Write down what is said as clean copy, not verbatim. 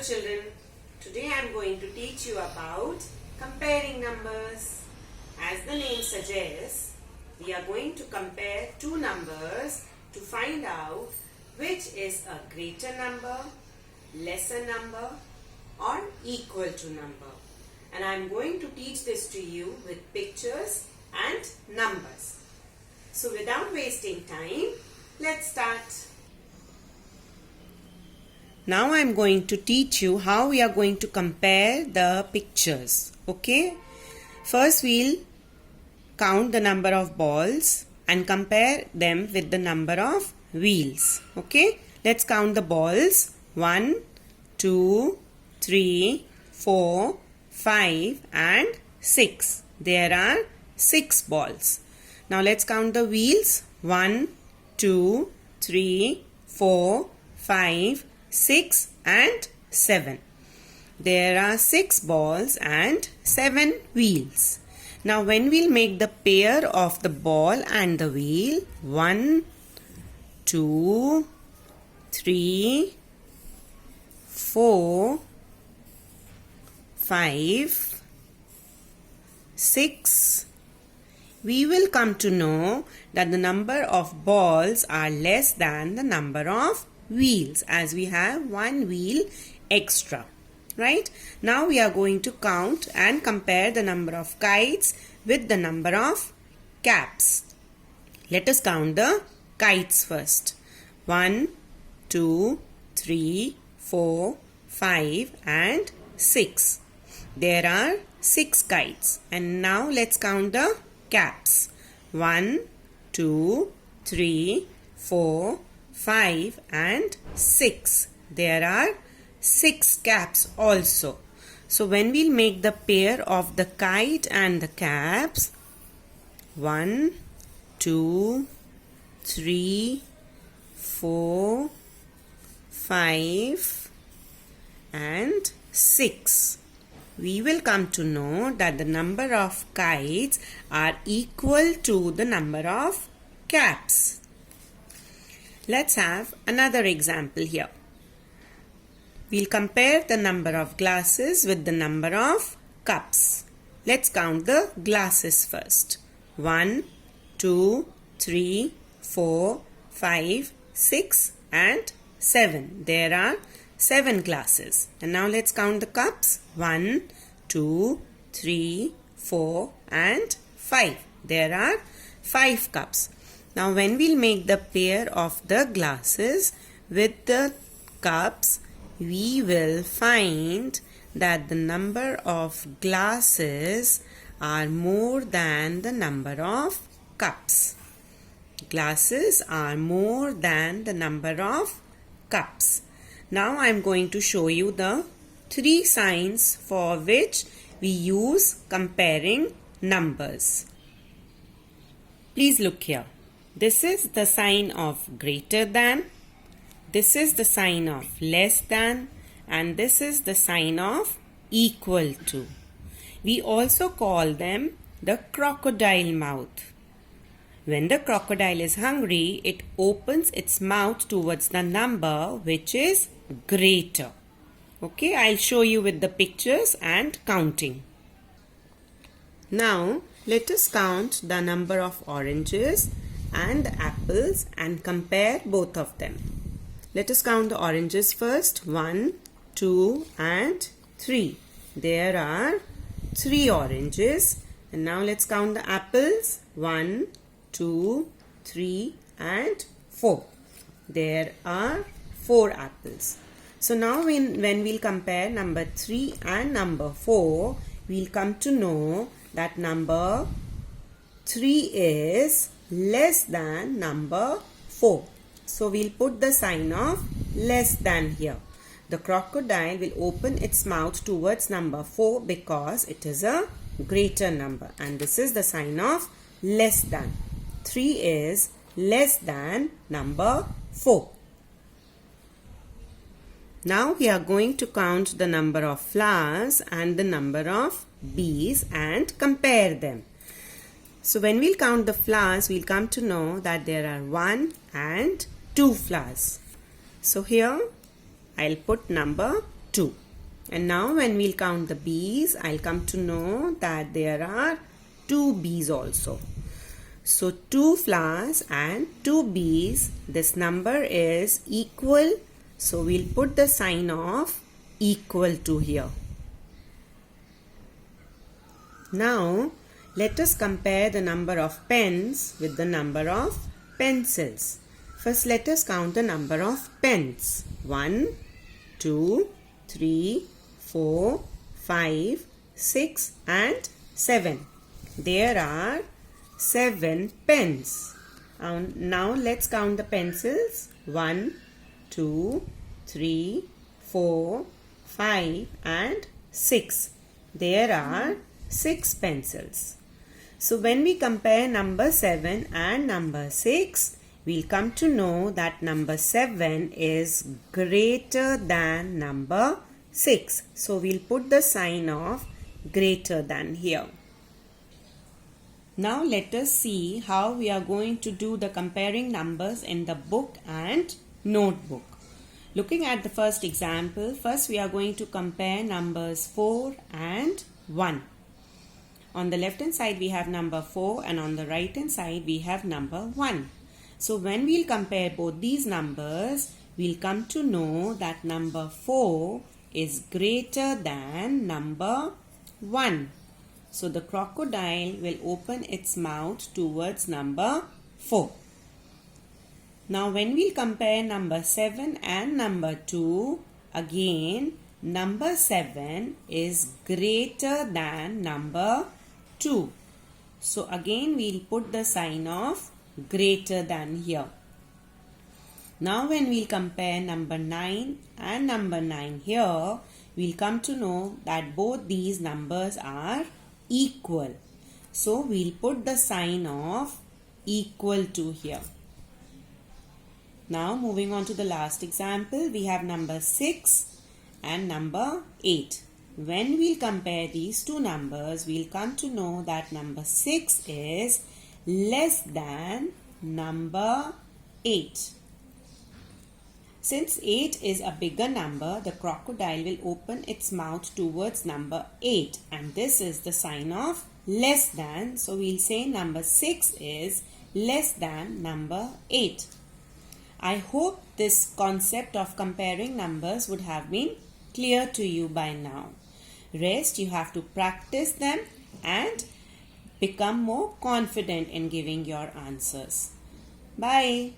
children, today I am going to teach you about comparing numbers. As the name suggests, we are going to compare two numbers to find out which is a greater number, lesser number or equal to number. And I am going to teach this to you with pictures and numbers. So without wasting time, let's start. Now I am going to teach you how we are going to compare the pictures. Okay? First we'll count the number of balls and compare them with the number of wheels. Okay? Let's count the balls. 1, 2, 3, 4, 5 and 6. There are 6 balls. Now let's count the wheels. 1, 2, 3, 4, 5, 6 and 7. There are 6 balls and 7 wheels. Now when we'll make the pair of the ball and the wheel, 1, 2, 3, 4, 5, 6, we will come to know that the number of balls are less than the number of wheels, as we have one wheel extra. Right? Now we are going to count and compare the number of kites with the number of caps. Let us count the kites first. 1, 2, 3, 4, 5 and 6. There are 6 kites. And now let's count the caps. 1, 2, 3, 4, 5 and 6. There are 6 caps also. So when we'll make the pair of the kite and the caps, 1, 2, 3, 4, 5 and 6. We will come to know that the number of kites are equal to the number of caps. Let's have another example here. We'll compare the number of glasses with the number of cups. Let's count the glasses first. 1, 2, 3, 4, 5, 6 and 7. There are 7 glasses. And now let's count the cups. 1, 2, 3, 4 and 5. There are 5 cups. Now when we'll make the pair of the glasses with the cups, we will find that the number of glasses are more than the number of cups. Glasses are more than the number of cups. Now I am going to show you the 3 signs for which we use comparing numbers. Please look here. This is the sign of greater than, this is the sign of less than, and this is the sign of equal to. We also call them the crocodile mouth. When the crocodile is hungry, it opens its mouth towards the number which is greater. Okay, I'll show you with the pictures and counting. Now, let us count the number of oranges and the apples and compare both of them. Let us count the oranges first. 1, 2 and 3. There are 3 oranges. And now let's count the apples. 1, 2, 3 and 4. There are 4 apples. So now when we'll compare number 3 and number 4, we'll come to know that number 3 is less than number 4. So we'll put the sign of less than here. The crocodile will open its mouth towards number 4 because it is a greater number. And this is the sign of less than. 3 is less than number 4. Now we are going to count the number of flowers and the number of bees and compare them. So when we'll count the flowers, we'll come to know that there are 1 and 2 flowers. So here I'll put number 2. And now when we'll count the bees, I'll come to know that there are 2 bees also. So 2 flowers and 2 bees, this number is equal. So we'll put the sign of equal to here. Now let us compare the number of pens with the number of pencils. First let us count the number of pens. 1, 2, 3, 4, 5, 6 and 7. There are 7 pens. Now let's count the pencils. 1, 2, 3, 4, 5 and 6. There are 6 pencils. So when we compare number 7 and number 6, we'll come to know that number 7 is greater than number 6. So we'll put the sign of greater than here. Now let us see how we are going to do the comparing numbers in the book and notebook. Looking at the first example, first we are going to compare numbers 4 and 1. On the left hand side we have number 4 and on the right hand side we have number 1. So when we'll compare both these numbers, we'll come to know that number 4 is greater than number 1. So the crocodile will open its mouth towards number 4. Now when we compare number 7 and number 2, again number 7 is greater than number 2. So again we'll put the sign of greater than here. Now when we'll compare number 9 and number 9 here, we'll come to know that both these numbers are equal. So we'll put the sign of equal to here. Now moving on to the last example, we have number 6 and number 8. When we'll compare these two numbers, we'll come to know that number 6 is less than number 8. Since 8 is a bigger number, the crocodile will open its mouth towards number 8 and this is the sign of less than. So we'll say number 6 is less than number 8. I hope this concept of comparing numbers would have been clear to you by now. Rest, you have to practice them and become more confident in giving your answers. Bye.